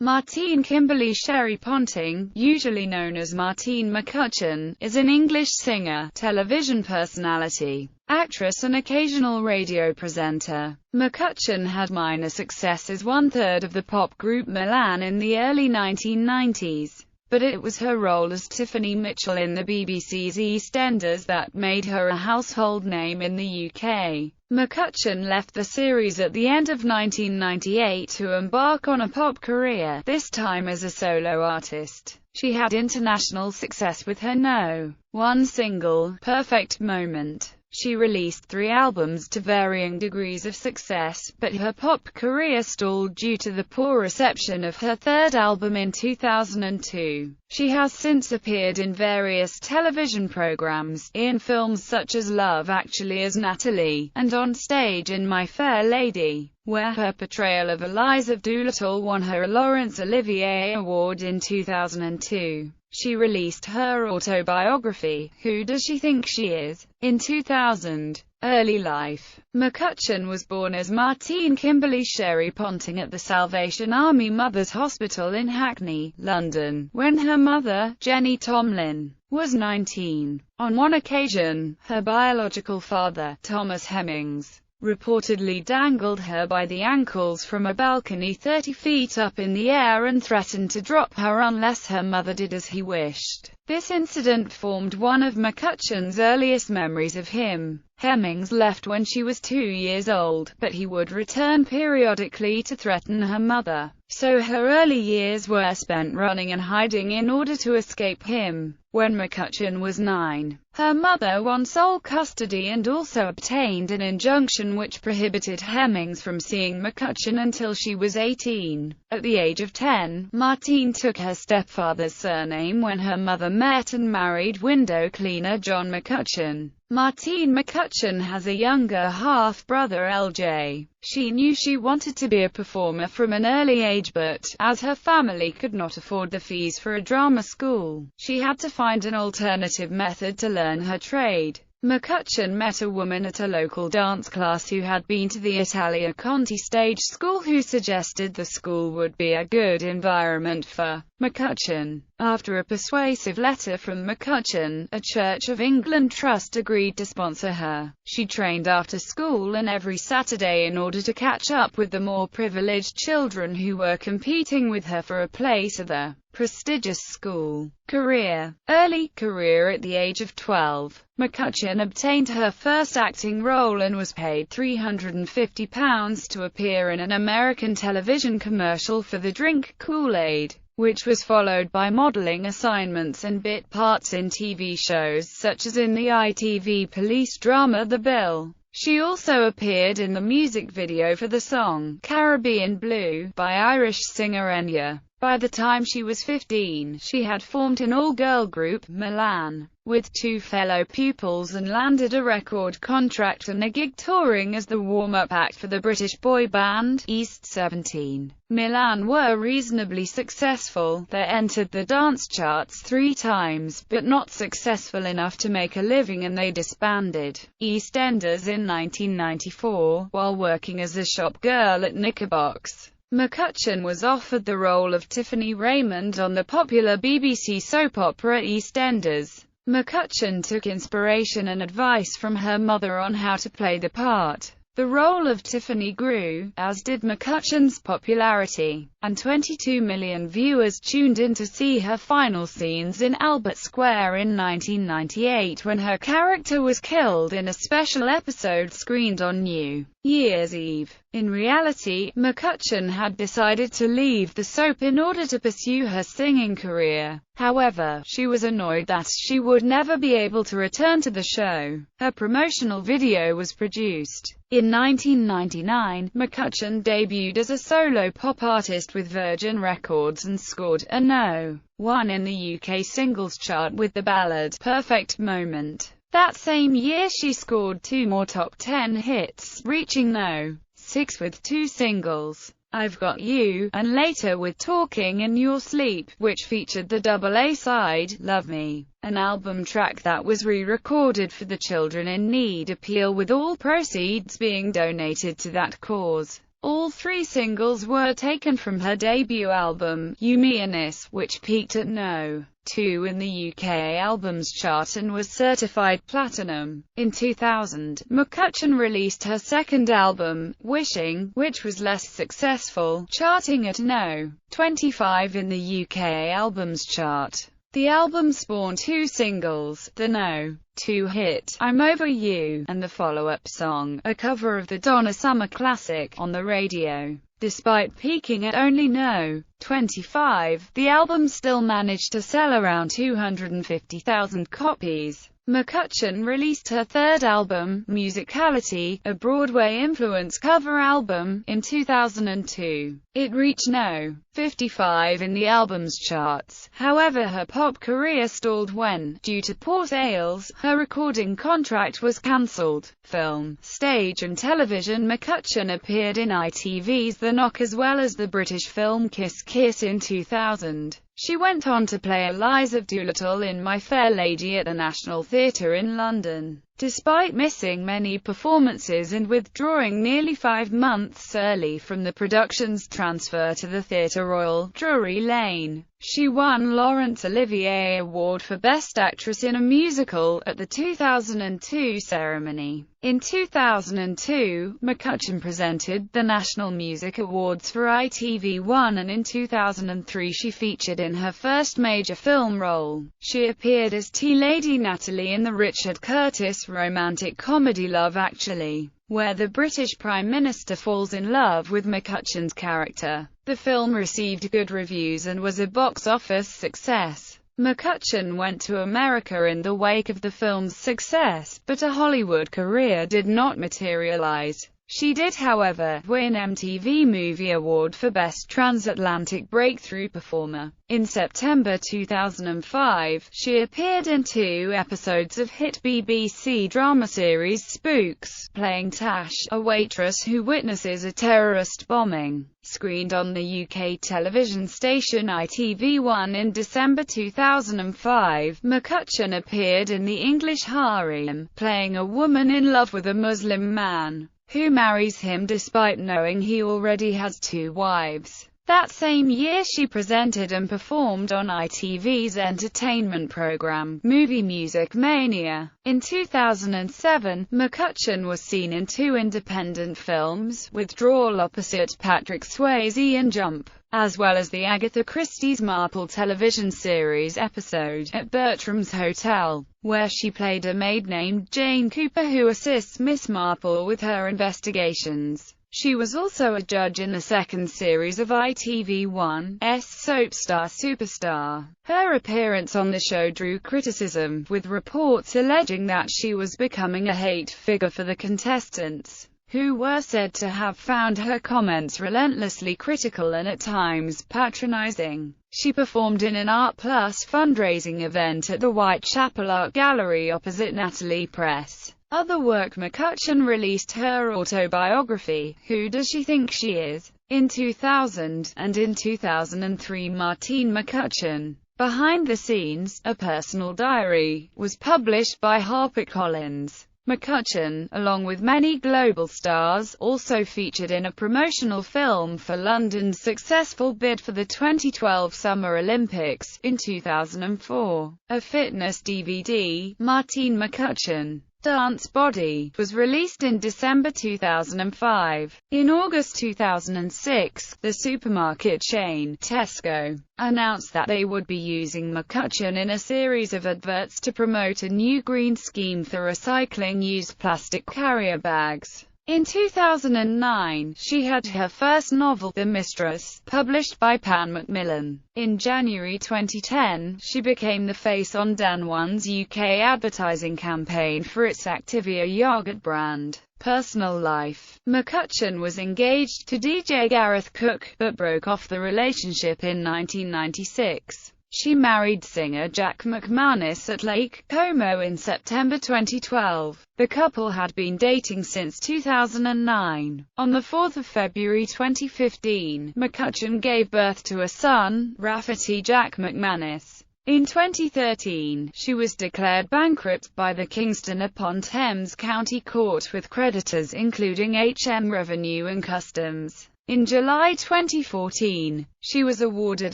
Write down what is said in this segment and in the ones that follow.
Martine Kimberley Sherri Ponting, usually known as Martine McCutcheon, is an English singer, television personality, actress and occasional radio presenter. McCutcheon had minor success as one-third of the pop group Milan in the early 1990s, but it was her role as Tiffany Mitchell in the BBC's EastEnders that made her a household name in the UK. McCutcheon left the series at the end of 1998 to embark on a pop career, this time as a solo artist. She had international success with her No. 1 single, Perfect Moment. She released 3 albums to varying degrees of success, but her pop career stalled due to the poor reception of her third album in 2002. She has since appeared in various television programs, in films such as Love Actually as Natalie, and on stage in My Fair Lady, where her portrayal of Eliza Doolittle won her a Laurence Olivier Award in 2002. She released her autobiography, Who Does She Think She Is?, in 2000. Early life. McCutcheon was born as Martine Kimberley Sherri Ponting at the Salvation Army Mothers Hospital in Hackney, London, when her mother, Jenny Tomlin, was 19. On one occasion, her biological father, Thomas Hemmings, reportedly dangled her by the ankles from a balcony 30 feet up in the air and threatened to drop her unless her mother did as he wished. This incident formed one of McCutcheon's earliest memories of him. Hemmings left when she was 2 years old, but he would return periodically to threaten her mother, so her early years were spent running and hiding in order to escape him. When McCutcheon was 9, her mother won sole custody and also obtained an injunction which prohibited Hemmings from seeing McCutcheon until she was 18. At the age of 10, Martine took her stepfather's surname when her mother met and married window cleaner John McCutcheon. Martine McCutcheon has a younger half-brother LJ. She knew she wanted to be a performer from an early age, but, as her family could not afford the fees for a drama school, she had to find an alternative method to learn her trade. McCutcheon met a woman at a local dance class who had been to the Italia Conti stage school who suggested the school would be a good environment for McCutcheon. After a persuasive letter from McCutcheon, a Church of England trust agreed to sponsor her. She trained after school and every Saturday in order to catch up with the more privileged children who were competing with her for a place at the prestigious school. Career. Early career. At the age of 12, McCutcheon obtained her first acting role and was paid £350 to appear in an American television commercial for the drink Kool-Aid, which was followed by modeling assignments and bit parts in TV shows such as in the ITV police drama The Bill. She also appeared in the music video for the song Caribbean Blue by Irish singer Enya. By the time she was 15, she had formed an all-girl group, Milan, with 2 fellow pupils and landed a record contract and a gig touring as the warm-up act for the British boy band, East 17. Milan were reasonably successful. They entered the dance charts 3 times, but not successful enough to make a living and they disbanded EastEnders in 1994, while working as a shop girl at Knickerbox. McCutcheon was offered the role of Tiffany Raymond on the popular BBC soap opera EastEnders. McCutcheon took inspiration and advice from her mother on how to play the part. The role of Tiffany grew, as did McCutcheon's popularity, and 22 million viewers tuned in to see her final scenes in Albert Square in 1998 when her character was killed in a special episode screened on New Year's Eve. In reality, McCutcheon had decided to leave the soap in order to pursue her singing career. However, she was annoyed that she would never be able to return to the show. Her promotional video was produced. In 1999, McCutcheon debuted as a solo pop artist with Virgin Records and scored a No. 1 in the UK singles chart with the ballad Perfect Moment. That same year she scored 2 more top 10 hits, reaching No. 6 with 2 singles, I've Got You, and later with Talking in Your Sleep, which featured the double A-side, Love Me, an album track that was re-recorded for the Children in Need appeal with all proceeds being donated to that cause. All three singles were taken from her debut album, Umianis, which peaked at No. 2 in the UK Albums Chart and was certified platinum. In 2000, McCutcheon released her second album, Wishing, which was less successful, charting at No. 25 in the UK Albums Chart. The album spawned two singles, the No. 2 hit, I'm Over You, and the follow-up song, a cover of the Donna Summer classic, On the Radio. Despite peaking at only No. 25, the album still managed to sell around 250,000 copies. McCutcheon released her third album, Musicality, a Broadway-influenced cover album, in 2002. It reached No. 55 in the albums charts. However, her pop career stalled when, due to poor sales, her recording contract was cancelled. Film, stage and television. McCutcheon appeared in ITV's The Knock as well as the British film Kiss Kiss in 2000. She went on to play Eliza Doolittle in My Fair Lady at the National Theatre in London. Despite missing many performances and withdrawing nearly 5 months early from the production's transfer to the Theatre Royal, Drury Lane, she won Laurence Olivier Award for Best Actress in a Musical at the 2002 ceremony. In 2002, McCutcheon presented the National Music Awards for ITV1, and in 2003 she featured in her first major film role. She appeared as tea lady Natalie in the Richard Curtis romantic comedy Love Actually, where the British Prime Minister falls in love with McCutcheon's character. The film received good reviews and was a box office success. McCutcheon went to America in the wake of the film's success, but a Hollywood career did not materialize. She did, however, win MTV Movie Award for Best Transatlantic Breakthrough Performer. In September 2005, she appeared in 2 episodes of hit BBC drama series Spooks, playing Tash, a waitress who witnesses a terrorist bombing. Screened on the UK television station ITV1 in December 2005, McCutcheon appeared in the English Harem, playing a woman in love with a Muslim man who marries him despite knowing he already has 2 wives. That same year she presented and performed on ITV's entertainment program, Movie Music Mania. In 2007, McCutcheon was seen in 2 independent films, Withdrawal opposite Patrick Swayze and Jump, as well as the Agatha Christie's Marple television series episode, At Bertram's Hotel, where she played a maid named Jane Cooper who assists Miss Marple with her investigations. She was also a judge in the second series of ITV1's soap Star Superstar. Her appearance on the show drew criticism, with reports alleging that she was becoming a hate figure for the contestants, who were said to have found her comments relentlessly critical and at times patronizing. She performed in an Art Plus fundraising event at the Whitechapel Art Gallery opposite Natalie Press. Other work. McCutcheon released her autobiography, Who Does She Think She Is?, in 2000, and in 2003 Martine McCutcheon, Behind the Scenes, a personal diary, was published by HarperCollins. McCutcheon, along with many global stars, also featured in a promotional film for London's successful bid for the 2012 Summer Olympics. In 2004, a fitness DVD, Martine McCutcheon, Dance Body, was released in December 2005. In August 2006, the supermarket chain, Tesco, announced that they would be using McCutcheon in a series of adverts to promote a new green scheme for recycling used plastic carrier bags. In 2009, she had her first novel, The Mistress, published by Pan Macmillan. In January 2010, she became the face on Danone's UK advertising campaign for its Activia yogurt brand. Personal life. McCutcheon was engaged to DJ Gareth Cook, but broke off the relationship in 1996. She married singer Jack McManus at Lake Como in September 2012. The couple had been dating since 2009. On the 4th of February 2015, McCutcheon gave birth to a son, Rafferty Jack McManus. In 2013, she was declared bankrupt by the Kingston-upon-Thames County Court with creditors including HM Revenue and Customs. In July 2014, she was awarded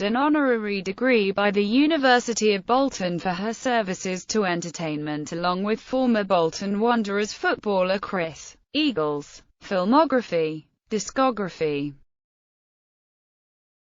an honorary degree by the University of Bolton for her services to entertainment along with former Bolton Wanderers footballer Chris Eagles. Filmography. Discography.